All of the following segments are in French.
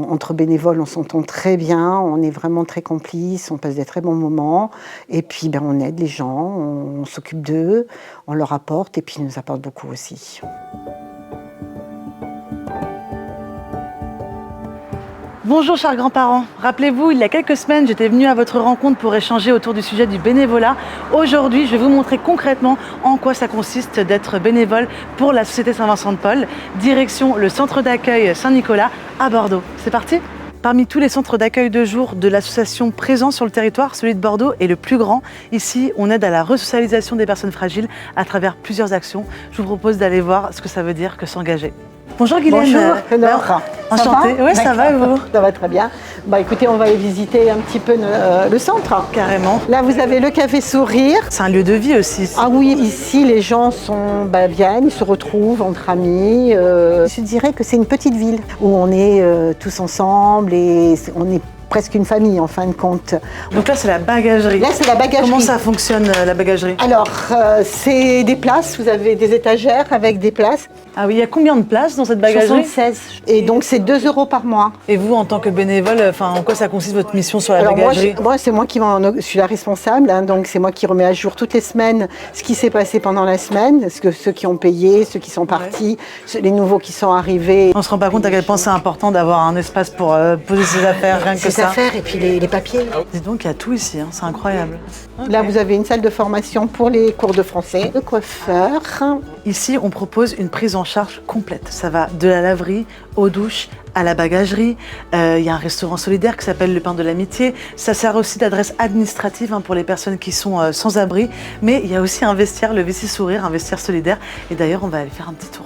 Entre bénévoles, on s'entend très bien, on est vraiment très complices, on passe des très bons moments. Et puis, on aide les gens, on s'occupe d'eux, on leur apporte et puis ils nous apportent beaucoup aussi. Bonjour chers grands-parents, rappelez-vous, il y a quelques semaines, j'étais venue à votre rencontre pour échanger autour du sujet du bénévolat. Aujourd'hui, je vais vous montrer concrètement en quoi ça consiste d'être bénévole pour la Société Saint-Vincent-de-Paul, direction le centre d'accueil Saint-Nicolas à Bordeaux. C'est parti ? Parmi tous les centres d'accueil de jour de l'association présents sur le territoire, celui de Bordeaux est le plus grand. Ici, on aide à la resocialisation des personnes fragiles à travers plusieurs actions. Je vous propose d'aller voir ce que ça veut dire que s'engager. Bonjour Guylaine. Bonjour Laure. Enchantée. Oui, ça va et vous ? Ça va très bien. Écoutez, on va visiter un petit peu le centre. Carrément. Là, vous avez le Café Sourire. C'est un lieu de vie aussi. Ah oui, ici, les gens viennent, ils se retrouvent entre amis. Je dirais que c'est une petite ville où on est tous ensemble et on est presque une famille en fin de compte. Donc là, c'est la bagagerie. Là, c'est la bagagerie. Comment ça fonctionne, la bagagerie ? Alors, c'est des places. Vous avez des étagères avec des places. Ah oui, il y a combien de places dans cette bagagerie ? 76. Et donc, c'est 2 € par mois. Et vous, en tant que bénévole, en quoi ça consiste votre mission sur la bagagerie ? Moi, c'est moi qui je suis la responsable. Donc, c'est moi qui remets à jour toutes les semaines ce qui s'est passé pendant la semaine. Ceux qui ont payé, ceux qui sont partis, les nouveaux qui sont arrivés. On ne se rend pas compte à quel point c'est important d'avoir un espace pour poser ses affaires, rien que ça. Ses affaires et puis les papiers. Dis donc, il y a tout ici, c'est incroyable. Là, vous avez une salle de formation pour les cours de français, de coiffeur. Ici, on propose une prise en charge complète. Ça va de la laverie aux douches, à la bagagerie. Il y a un restaurant solidaire qui s'appelle le Pain de l'Amitié. Ça sert aussi d'adresse administrative pour les personnes qui sont sans abri. Mais il y a aussi un vestiaire, le Vessie Sourire, un vestiaire solidaire. Et d'ailleurs, on va aller faire un petit tour.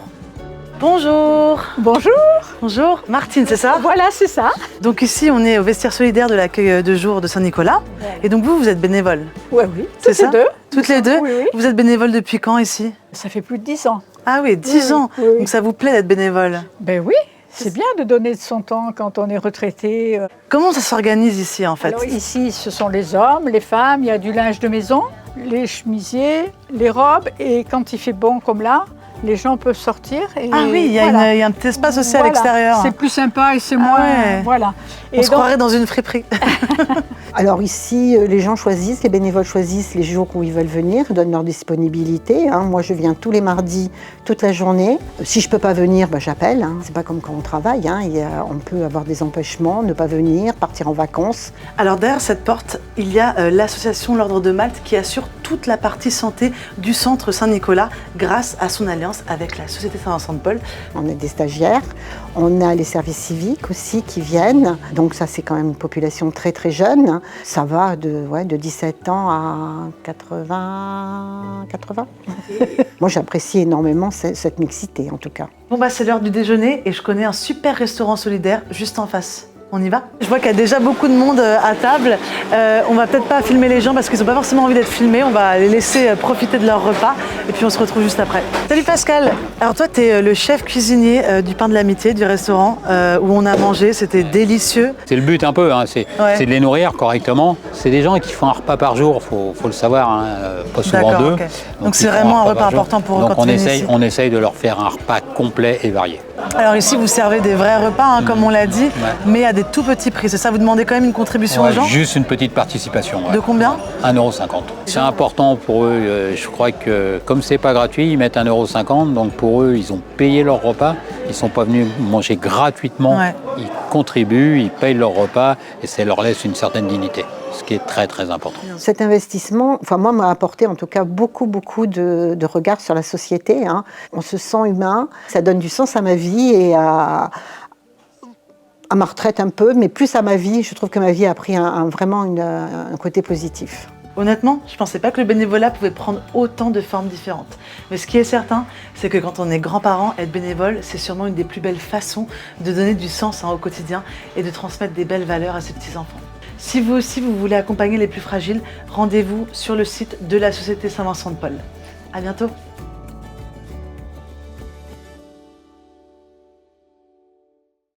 Bonjour. Bonjour. Bonjour. Martine, c'est ça ? Voilà, c'est ça. Donc ici, on est au vestiaire solidaire de l'accueil de jour de Saint-Nicolas. Ouais. Et donc vous êtes bénévole ? Oui, c'est ça ? Toutes les deux. Oui. Vous êtes bénévole depuis quand ici ? Ça fait plus de 10 ans. Ah oui, 10 ans. Oui. Donc ça vous plaît d'être bénévole ? Ben oui, c'est bien de donner de son temps quand on est retraité. Comment ça s'organise ici en fait ? Alors ici, ce sont les hommes, les femmes, il y a du linge de maison, les chemisiers, les robes. Et quand il fait bon comme là, les gens peuvent sortir. Et ah oui, il y a un petit espace aussi à l'extérieur. C'est plus sympa et c'est moins... Ouais. Voilà. On se croirait dans une friperie. Alors ici, les gens choisissent, les bénévoles choisissent les jours où ils veulent venir, donnent leur disponibilité. Moi, je viens tous les mardis, toute la journée. Si je ne peux pas venir, j'appelle. C'est pas comme quand on travaille. On peut avoir des empêchements, ne pas venir, partir en vacances. Alors derrière cette porte, il y a l'association L'Ordre de Malte qui assure toute la partie santé du centre Saint-Nicolas grâce à son alliance avec la Société Saint-Vincent-de-Paul. On a des stagiaires, on a les services civiques aussi qui viennent. Donc ça, c'est quand même une population très très jeune. Ça va de 17 ans à 80. Moi, j'apprécie énormément cette mixité en tout cas. Bon c'est l'heure du déjeuner et je connais un super restaurant solidaire juste en face. On y va ? Je vois qu'il y a déjà beaucoup de monde à table. On va peut-être pas filmer les gens parce qu'ils n'ont pas forcément envie d'être filmés. On va les laisser profiter de leur repas et puis on se retrouve juste après. Salut Pascal. Alors toi, tu es le chef cuisinier du Pain de l'Amitié, du restaurant où on a mangé. C'était délicieux. C'est le but un peu, c'est de les nourrir correctement. C'est des gens qui font un repas par jour, faut le savoir, pas souvent deux. Okay. Donc c'est vraiment un repas important pour eux quand ils viennent ici. On essaye de leur faire un repas complet et varié. Alors ici, vous servez des vrais repas, comme on l'a dit, mais à des tout petits prix. C'est ça, vous demandez quand même une contribution aux gens ? Juste une petite participation. De combien ? 1,50 €. C'est important pour eux. Je crois que comme c'est pas gratuit, ils mettent 1,50 €. Donc pour eux, ils ont payé leur repas. Ils ne sont pas venus manger gratuitement. Ouais. Ils contribuent, ils payent leur repas et ça leur laisse une certaine dignité. Ce qui est très très important. Cet investissement, moi, m'a apporté en tout cas beaucoup de regard sur la société. On se sent humain, ça donne du sens à ma vie et à ma retraite un peu, mais plus à ma vie. Je trouve que ma vie a pris vraiment un côté positif. Honnêtement, je ne pensais pas que le bénévolat pouvait prendre autant de formes différentes. Mais ce qui est certain, c'est que quand on est grands-parents, être bénévole, c'est sûrement une des plus belles façons de donner du sens au quotidien et de transmettre des belles valeurs à ses petits-enfants. Si vous aussi, vous voulez accompagner les plus fragiles, rendez-vous sur le site de la Société Saint-Vincent-de-Paul. À bientôt.